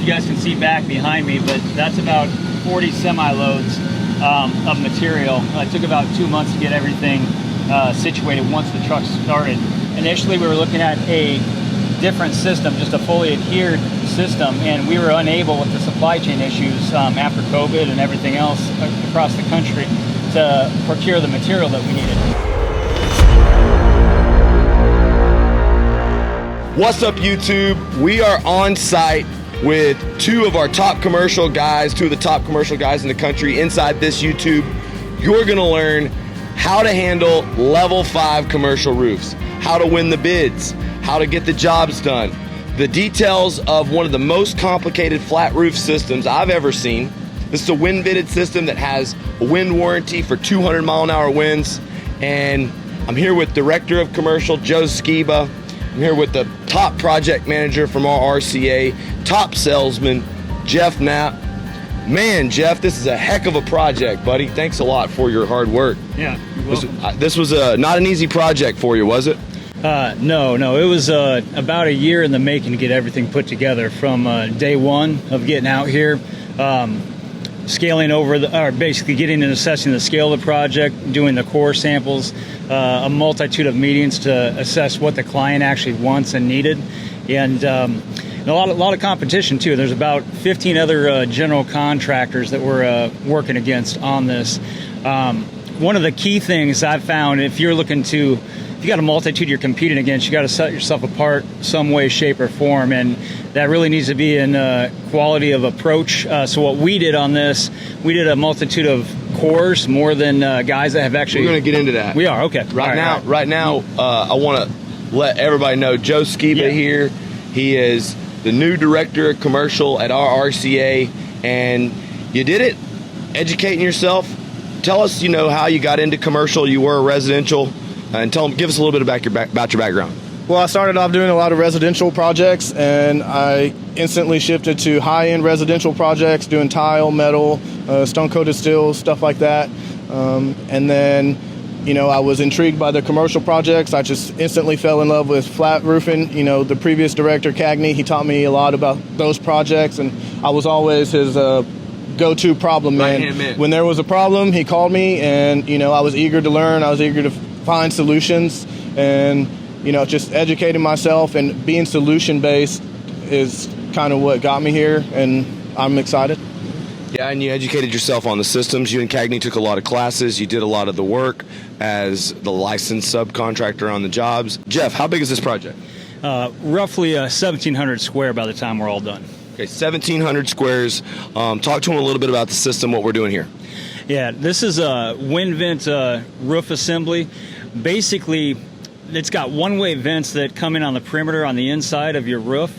you guys can see back behind me, but that's about 40 semi-loads of material. It took about 2 months to get everything situated once the truck started. Initially, we were looking at a different system, just a fully adhered system, and we were unable with the supply chain issues after COVID and everything else across the country to procure the material that we needed. What's up, YouTube? We are on site with two of the top commercial guys in the country. Inside this YouTube, you're gonna learn how to handle level 5 commercial roofs, how to win the bids, how to get the jobs done, the details of one of the most complicated flat roof systems I've ever seen. This is a wind-bitted system that has a wind warranty for 200-mile-an-hour winds. And I'm here with Director of Commercial, Joe Sciba. I'm here with the top project manager from RRCA, top salesman, Jeff Knapp. Man, Jeff, this is a heck of a project, buddy. Thanks a lot for your hard work. Yeah, you're welcome. This was not an easy project for you, was it? No, it was about a year in the making to get everything put together from day one of getting out here. Scaling over basically getting and assessing the scale of the project, doing the core samples, a multitude of meetings to assess what the client actually wants and needed, and a lot of competition too. There's about 15 other general contractors that we're working against on this. One of the key things I've found, if you got a multitude you're competing against, you got to set yourself apart some way, shape, or form, and that really needs to be in quality of approach. So what we did on this, we did a multitude of cores, more than guys that have actually. We're going to get into that. We are, okay. Right now, I want to let everybody know Joe Sciba here. He is the new director of commercial at RRCA, and you did it, educating yourself. Tell us, how you got into commercial. You were residential. And give us a little bit about your background. Well, I started off doing a lot of residential projects, and I instantly shifted to high-end residential projects, doing tile, metal, stone-coated steel, stuff like that. And then, I was intrigued by the commercial projects. I just instantly fell in love with flat roofing. The previous director, Cagney, he taught me a lot about those projects, and I was always his go-to problem man. When there was a problem, he called me, and, I was eager to learn. I was eager to find solutions, and just educating myself and being solution based is kind of what got me here, and I'm excited. Yeah, and you educated yourself on the systems. You and Cagney took a lot of classes. You did a lot of the work as the licensed subcontractor on the jobs. Jeff, how big is this project? Roughly 1,700 square by the time we're all done. Okay, 1,700 squares. Talk to them a little bit about the system, what we're doing here. Yeah, this is a wind vent roof assembly. Basically, it's got one-way vents that come in on the perimeter on the inside of your roof,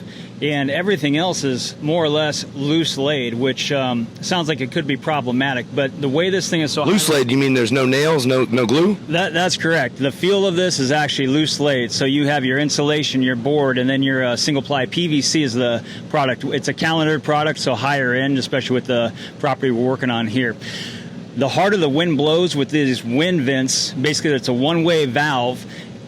and everything else is more or less loose laid, which sounds like it could be problematic. But the way this thing is so loose laid, you mean there's no nails, no glue? That's correct. The feel of this is actually loose laid. So you have your insulation, your board, and then your single-ply PVC is the product. It's a calendared product, so higher end, especially with the property we're working on here. The harder the wind blows with these wind vents, basically it's a one-way valve,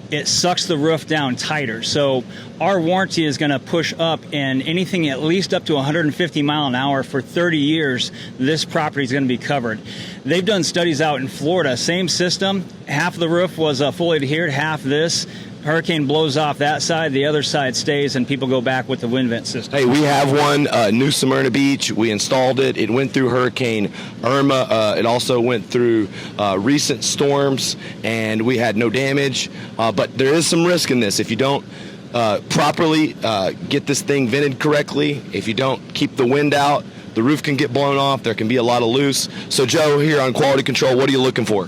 it sucks the roof down tighter. So our warranty is going to push up, and anything at least up to 150 mile an hour for 30 years, this property is going to be covered. They've done studies out in Florida, same system, half of the roof was fully adhered, half this. Hurricane blows off that side, the other side stays, and people go back with the wind vent system. Hey, we have one, New Smyrna Beach. We installed it. It went through Hurricane Irma. It also went through recent storms, and we had no damage. But there is some risk in this. If you don't properly get this thing vented correctly, if you don't keep the wind out, the roof can get blown off. There can be a lot of loose. So, Joe, here on Quality Control, what are you looking for?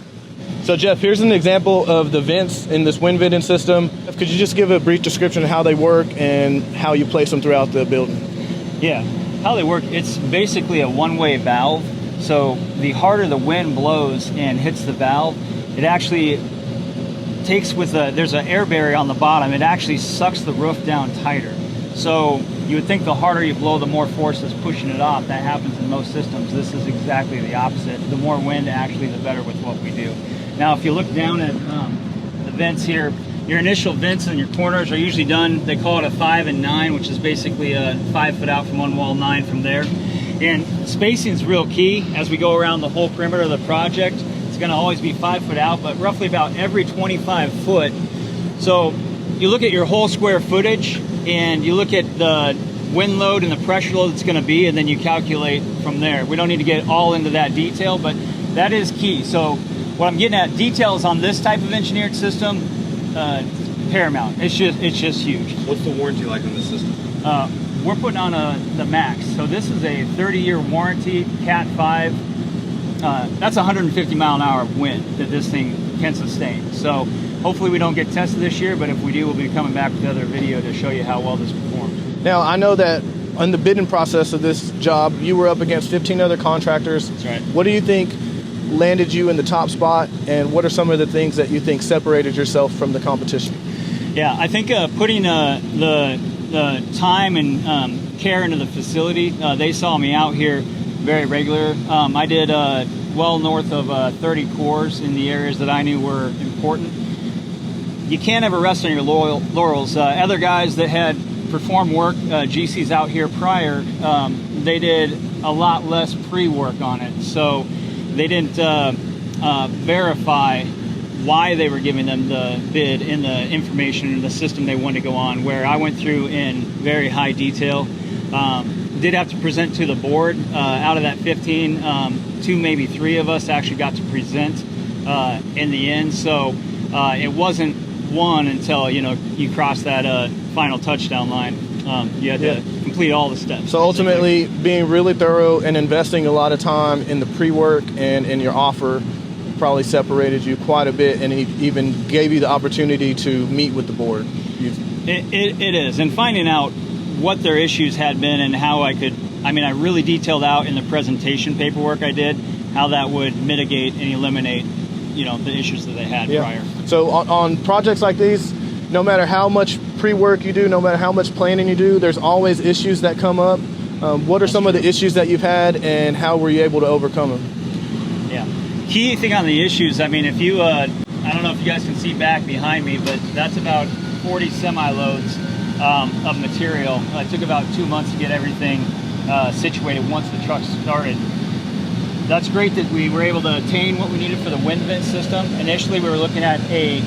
So, Jeff, here's an example of the vents in this wind venting system. Could you just give a brief description of how they work and how you place them throughout the building? Yeah, how they work, it's basically a one-way valve. So the harder the wind blows and hits the valve, it actually takes there's an air barrier on the bottom, it actually sucks the roof down tighter. So you would think the harder you blow, the more force is pushing it off. That happens in most systems. This is exactly the opposite. The more wind, actually, the better with what we do. Now, if you look down at the vents here, Your initial vents in your corners are usually done, they call it a 5 and 9, which is basically a 5 foot out from one wall, 9 from there. And spacing is real key as we go around the whole perimeter of the project. It's going to always be 5 foot out, but roughly about every 25 foot. So you look at your whole square footage and you look at the wind load and the pressure load it's going to be, and then you calculate from there. We don't need to get all into that detail, but that is key. So what I'm getting at, details on this type of engineered system, paramount. It's just huge. What's the warranty like on this system? We're putting on the max. So this is a 30-year warranty, Cat 5. That's 150 mile an hour wind that this thing can sustain. So hopefully we don't get tested this year, but if we do, we'll be coming back with another video to show you how well this performs. Now, I know that on the bidding process of this job, you were up against 15 other contractors. That's right. What do you think landed you in the top spot, and what are some of the things that you think separated yourself from the competition? Yeah, I think putting the time and care into the facility, they saw me out here very regular. I did well north of 30 cores in the areas that I knew were important. You can't ever rest on your laurels. Other guys that had performed work, GCs out here prior, they did a lot less pre-work on it. So they didn't verify why they were giving them the bid in the information in the system they wanted to go on, where I went through in very high detail. Did have to present to the board. Out of that 15, 2, maybe 3 of us actually got to present in the end. So it wasn't one until you cross that final touchdown line. You had to complete all the steps. So ultimately, being really thorough and investing a lot of time in the pre-work and in your offer probably separated you quite a bit, and it even gave you the opportunity to meet with the board. It is, and finding out what their issues had been and how I really detailed out in the presentation paperwork I did how that would mitigate and eliminate the issues that they had prior. So on projects like these, no matter how much pre-work you do, no matter how much planning you do, there's always issues that come up. What are some of the issues that you've had, and how were you able to overcome them? Yeah. Key thing on the issues, if you, I don't know if you guys can see back behind me, but that's about 40 semi-loads of material. It took about 2 months to get everything situated once the truck started. That's great that we were able to attain what we needed for the wind vent system. Initially, we were looking at a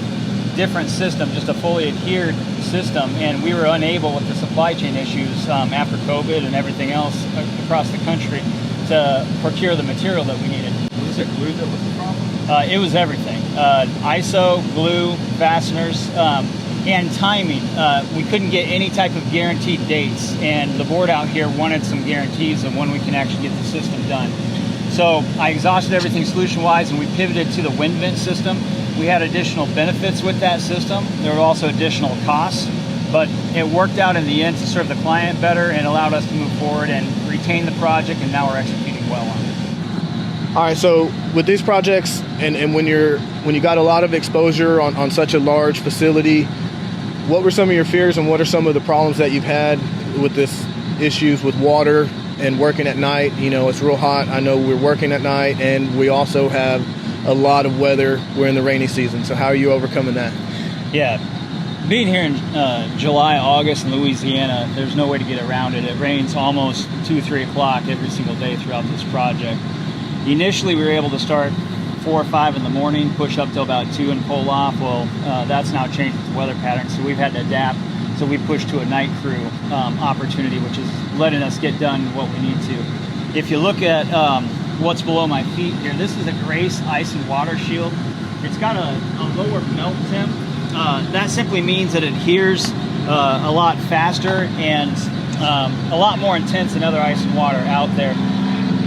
different system, just a fully adhered system, and we were unable with the supply chain issues after COVID and everything else across the country to procure the material that we needed. Was it glue that was the problem? It was everything. ISO, glue, fasteners, and timing. We couldn't get any type of guaranteed dates, and the board out here wanted some guarantees of when we can actually get the system done. So I exhausted everything solution-wise, and we pivoted to the wind vent system. We had additional benefits with that system. There were also additional costs, but it worked out in the end to serve the client better and allowed us to move forward and retain the project, and now we're executing well on it. All right, so with these projects, and when you got a lot of exposure on such a large facility, what were some of your fears, and what are some of the problems that you've had with this issues with water and working at night? It's real hot. I know we're working at night, and we also have a lot of weather. We're in the rainy season. So how are you overcoming that? Yeah, being here in July, August in Louisiana, there's no way to get around it. It rains almost 2, 3 o'clock every single day throughout this project. Initially, we were able to start 4 or 5 in the morning, push up till about 2 and pull off. Well, that's now changed with the weather patterns, so we've had to adapt. So we pushed to a night crew opportunity, which is letting us get done what we need to. If you look at what's below my feet here, this is a Grace Ice and Water Shield. It's got a lower melt temp. That simply means that it adheres a lot faster and a lot more intense than other ice and water out there.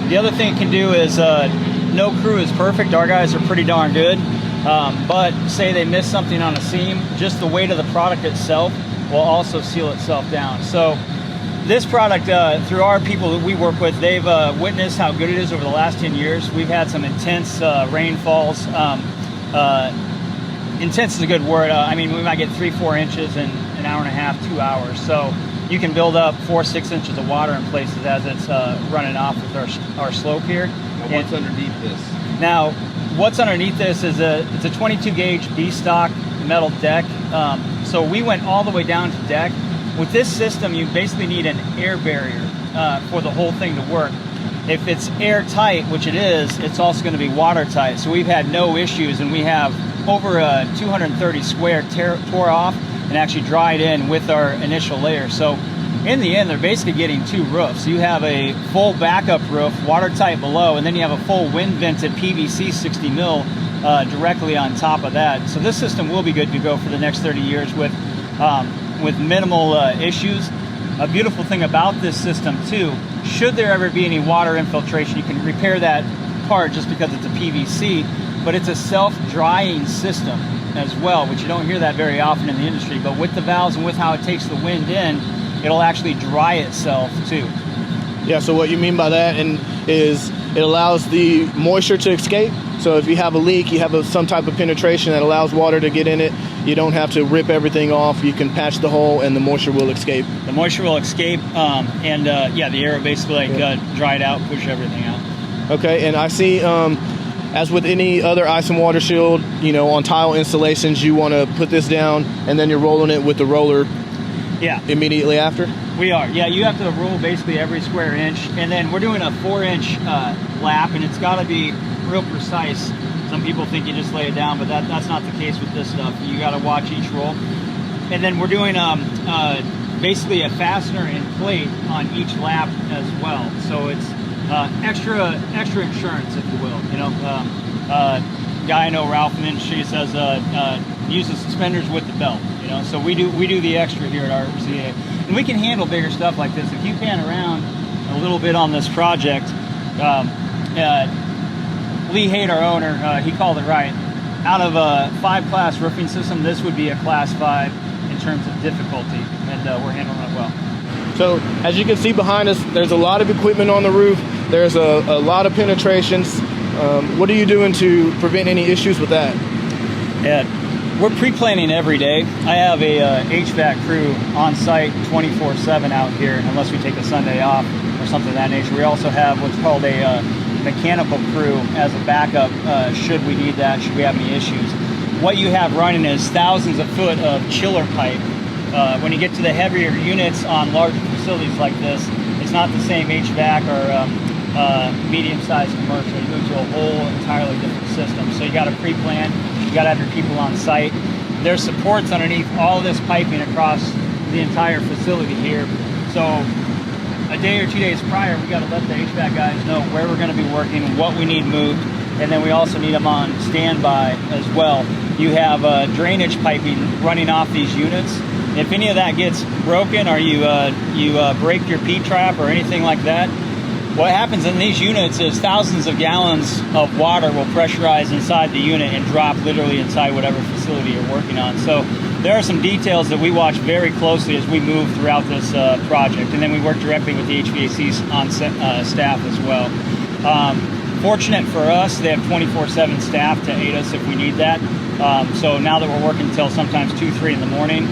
The other thing it can do is no crew is perfect. Our guys are pretty darn good. But say they miss something on a seam, just the weight of the product itself will also seal itself down. So this product, through our people that we work with, they've witnessed how good it is over the last 10 years. We've had some intense rainfalls. Intense is a good word. We might get 3-4 inches in an hour and a half, 2 hours. So you can build up 4-6 inches of water in places as it's running off with our slope here. Now, what's underneath this? Now, what's underneath this is it's a 22 gauge B stock metal deck. So we went all the way down to deck. With this system, you basically need an air barrier for the whole thing to work. If it's airtight, which it is, it's also going to be watertight. So we've had no issues, and we have over 230 square tore off and actually dried in with our initial layer. So in the end, they're basically getting two roofs. You have a full backup roof, watertight below, and then you have a full wind vented PVC 60 mil directly on top of that. So this system will be good to go for the next 30 years with minimal issues. A beautiful thing about this system too, should there ever be any water infiltration, you can repair that part just because it's a PVC, but it's a self-drying system as well, which you don't hear that very often in the industry. But with the valves and with how it takes the wind in, it'll actually dry itself too. Yeah, so what you mean by that is it allows the moisture to escape. So if you have a leak, you have some type of penetration that allows water to get in it. You don't have to rip everything off. You can patch the hole and the moisture will escape. The moisture will escape, and the air will basically dry it out, push everything out. Okay, and I see, as with any other ice and water shield, on tile installations, you want to put this down and then you're rolling it with the roller immediately after? We are. Yeah, you have to roll basically every square inch, and then we're doing a 4-inch lap, and it's got to be real precise. Some people think you just lay it down, but that's not the case with this stuff. You got to watch each roll. And then we're doing basically a fastener and plate on each lap as well. So it's extra insurance, if you will. Guy I know, Ralph, in the industry, says use the suspenders with the belt. So we do the extra here at RRCA, and we can handle bigger stuff like this. If you pan around a little bit on this project, Haight, our owner, he called it right. Out of a 5-class roofing system, this would be a class 5 in terms of difficulty, and we're handling it well. So as you can see behind us, there's a lot of equipment on the roof. There's a lot of penetrations. What are you doing to prevent any issues with that? Yeah, we're pre-planning every day. I have a HVAC crew on site 24/7 out here, unless we take a Sunday off or something of that nature. We also have what's called a mechanical crew as a backup should we need that, should we have any issues. What you have running is thousands of foot of chiller pipe. When you get to the heavier units on larger facilities like this, it's not the same HVAC or medium-sized commercial. You move to a whole entirely different system. So you got to pre-plan, you got to have your people on site. There's supports underneath all of this piping across the entire facility here. So a day or 2 days prior, we got to let the HVAC guys know where we're going to be working, what we need moved, and then we also need them on standby as well. You have drainage piping running off these units. If any of that gets broken or you break your P-trap or anything like that, what happens in these units is thousands of gallons of water will pressurize inside the unit and drop literally inside whatever facility you're working on. So there are some details that we watch very closely as we move throughout this project, and then we work directly with the HVACs on staff as well. Fortunate for us, they have 24/7 staff to aid us if we need that. So now that we're working until sometimes 2, 3 in the morning,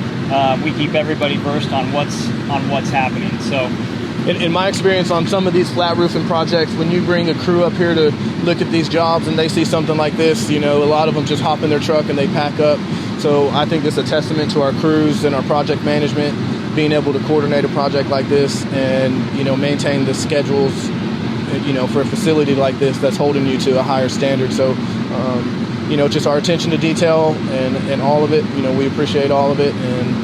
we keep everybody versed on what's happening. So, in my experience on some of these flat roofing projects, when you bring a crew up here to look at these jobs and they see something like this, a lot of them just hop in their truck and they pack up. So I think it's a testament to our crews and our project management being able to coordinate a project like this and maintain the schedules for a facility like this that's holding you to a higher standard. So just our attention to detail and all of it, we appreciate all of it, and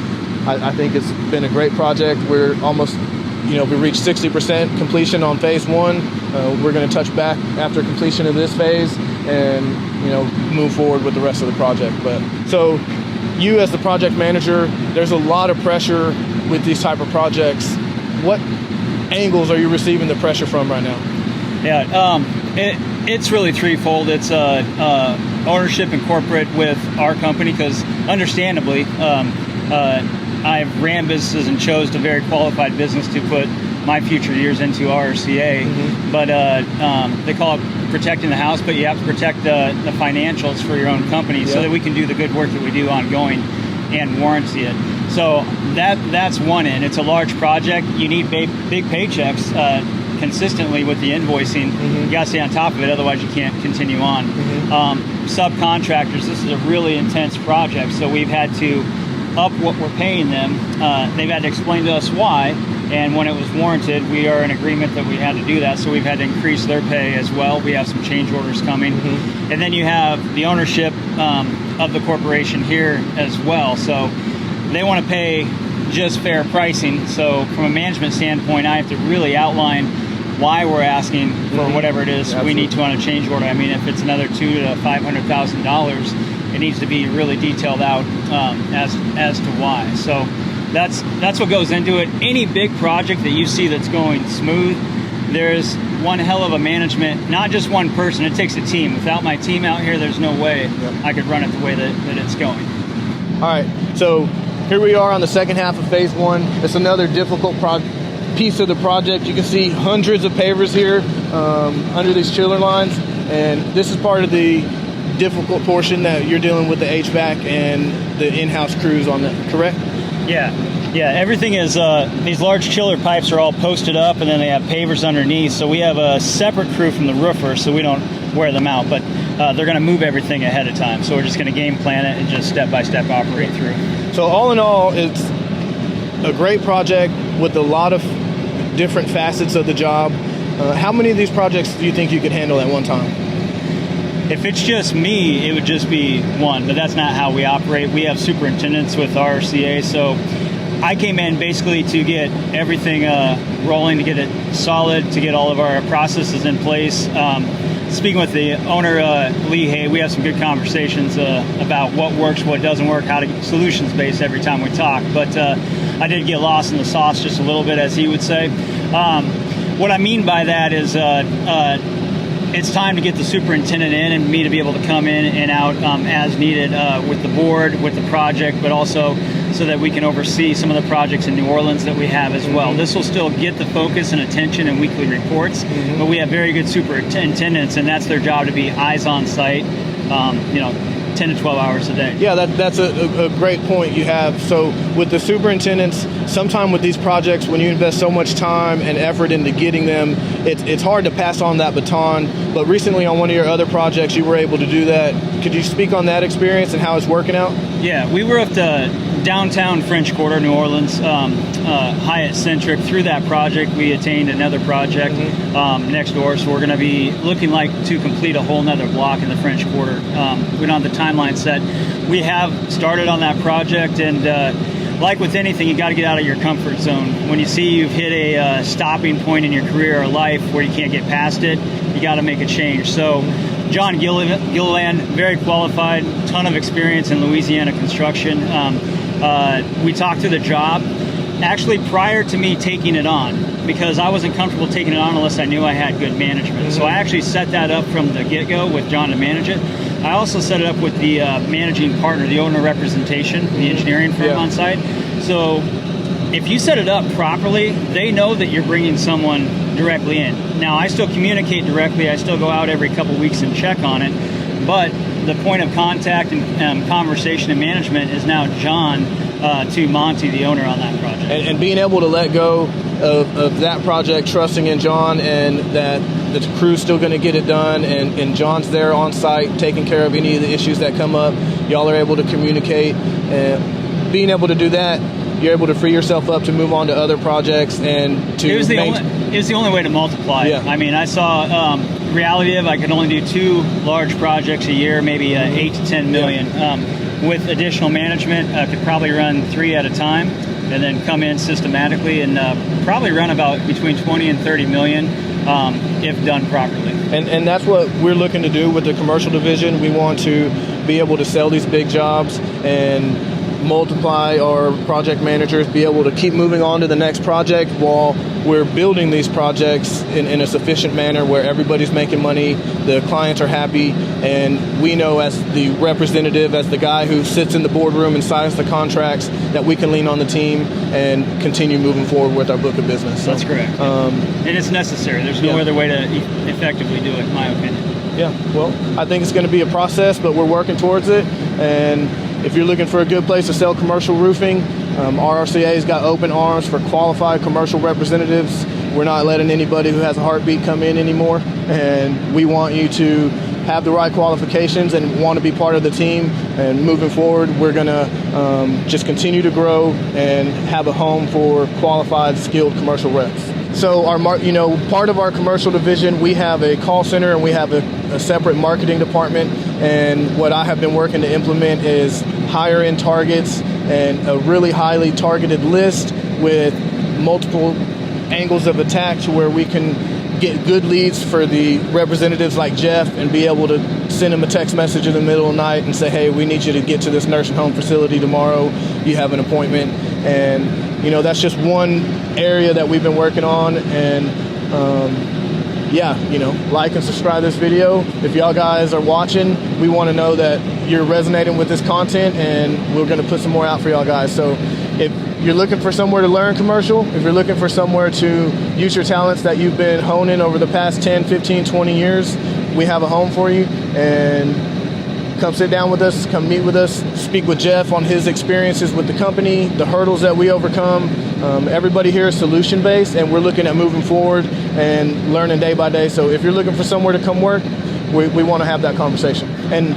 I think it's been a great project. We're almost we reached 60% completion on phase 1. We're going to touch back after completion of this phase and move forward with the rest of the project. But so you as the project manager, there's a lot of pressure with these type of projects. What angles are you receiving the pressure from right now? Yeah, it's really threefold. It's ownership and corporate with our company, because understandably I've ran businesses and chose a very qualified business to put my future years into RRCA. Mm-hmm. But they call it protecting the house, but you have to protect the financials for your own company so that we can do the good work that we do ongoing and warranty it. So that's one end. It's a large project. You need big paychecks consistently with the invoicing. Mm-hmm. You got to stay on top of it, otherwise you can't continue on. Mm-hmm. subcontractors, this is a really intense project, so we've had to up what we're paying them. They've had to explain to us why, and when it was warranted, we are in agreement that we had to do that, so we've had to increase their pay as well. We have some change orders coming. And then you have the ownership of the corporation here as well, so they want to pay just fair pricing. So from a management standpoint, I have to really outline why we're asking for whatever it is we need to on a change order. I mean, if it's another $200,000 to $500,000, it needs to be really detailed out as to why. So that's what goes into it. Any big project that you see that's going smooth, there's one hell of a management, not just one person. It takes a team. Without my team out here, there's no way I could run it the way that it's going. All right, so here we are on the second half of phase one. It's another difficult piece of the project. You can see hundreds of pavers here under these chiller lines, and this is part of the difficult portion that you're dealing with the HVAC and the in-house crews on that, correct? Yeah, everything is, these large chiller pipes are all posted up, and then they have pavers underneath, so we have a separate crew from the roofer, so we don't wear them out, but they're going to move everything ahead of time, so we're just going to game plan it and just step-by-step operate through. So all in all, it's a great project with a lot of different facets of the job. How many of these projects do you think you could handle at one time? If it's just me, it would just be one, but that's not how we operate. We have superintendents with RRCA, so I came in basically to get everything rolling, to get it solid, to get all of our processes in place. Speaking with the owner, Haight, we have some good conversations about what works, what doesn't work, how to get solutions-based every time we talk. But I did get lost in the sauce just a little bit, as he would say. What I mean by that is it's time to get the superintendent in and me to be able to come in and out as needed with the board, with the project, but also so that we can oversee some of the projects in New Orleans that we have as well. This will still get the focus and attention in weekly reports, but we have very good superintendents, and that's their job, to be eyes on site, 10 to 12 hours a day. Yeah, that's a great point you have. So with the superintendents, sometime with these projects, when you invest so much time and effort into getting them, it's hard to pass on that baton. But recently on one of your other projects, you were able to do that. Could you speak on that experience and how it's working out? Yeah, we were up to downtown French Quarter, New Orleans, Haight centric. Through that project, we attained another project next door, so we're going to be looking like to complete a whole nother block in the French Quarter. We don't have the timeline set. We have started on that project, and like with anything, you got to get out of your comfort zone. When you see you've hit a stopping point in your career or life where you can't get past it, you got to make a change. So John Gilliland, very qualified, ton of experience in Louisiana construction. We talked through the job actually prior to me taking it on, because I wasn't comfortable taking it on unless I knew I had good management. So I actually set that up from the get-go with John to manage it. I also set it up with the managing partner, the owner representation, the engineering firm on site. So if you set it up properly, they know that you're bringing someone directly in. Now, I still communicate directly. I still go out every couple weeks and check on it. But the point of contact and conversation and management is now John to Monty, the owner on that project. And being able to let go of that project, trusting in John, and that the crew's still going to get it done, and John's there on site taking care of any of the issues that come up. Y'all are able to communicate, and being able to do that, you're able to free yourself up to move on to other projects and to. It was the only way to multiply. Yeah. I mean, I saw reality of I could only do 2 large projects a year, maybe 8 to 10 million. With additional management, I could probably run 3 at a time, and then come in systematically and probably run about between 20 and 30 million if done properly. And that's what we're looking to do with the commercial division. We want to be able to sell these big jobs and multiply our project managers, be able to keep moving on to the next project while we're building these projects in a sufficient manner where everybody's making money, the clients are happy, and we know as the representative, as the guy who sits in the boardroom and signs the contracts, that we can lean on the team and continue moving forward with our book of business. So, that's correct. And it's necessary. There's no other way to effectively do it, in my opinion. Yeah, well, I think it's going to be a process, but we're working towards it. And if you're looking for a good place to sell commercial roofing, RRCA's got open arms for qualified commercial representatives. We're not letting anybody who has a heartbeat come in anymore, and we want you to have the right qualifications and want to be part of the team. And moving forward, we're going to just continue to grow and have a home for qualified, skilled commercial reps. So part of our commercial division, we have a call center and we have a separate marketing department. And what I have been working to implement is higher end targets and a really highly targeted list with multiple angles of attack to where we can get good leads for the representatives like Jeff and be able to send him a text message in the middle of the night and say, hey, we need you to get to this nursing home facility tomorrow. You have an appointment. And, that's just one area that we've been working on. And, like and subscribe to this video. If y'all guys are watching, we want to know that you're resonating with this content, and we're going to put some more out for y'all guys. So if you're looking for somewhere to learn commercial, if you're looking for somewhere to use your talents that you've been honing over the past 10, 15, 20 years, we have a home for you. And come sit down with us, come meet with us, speak with Jeff on his experiences with the company, the hurdles that we overcome. Everybody here is solution-based, and we're looking at moving forward and learning day by day. So if you're looking for somewhere to come work, we want to have that conversation. And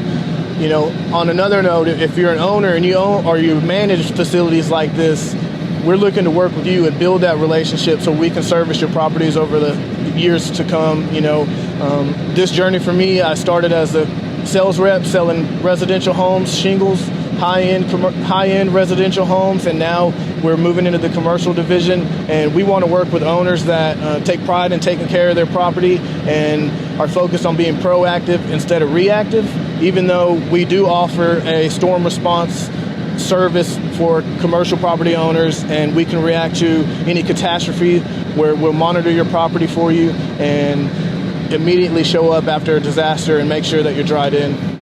on another note, if you're an owner and you own or you manage facilities like this, we're looking to work with you and build that relationship so we can service your properties over the years to come. This journey for me, I started as a sales rep selling residential homes, shingles, high-end residential homes, and now we're moving into the commercial division, and we want to work with owners that take pride in taking care of their property and are focused on being proactive instead of reactive, even though we do offer a storm response service for commercial property owners, and we can react to any catastrophe where we'll monitor your property for you and immediately show up after a disaster and make sure that you're dried in.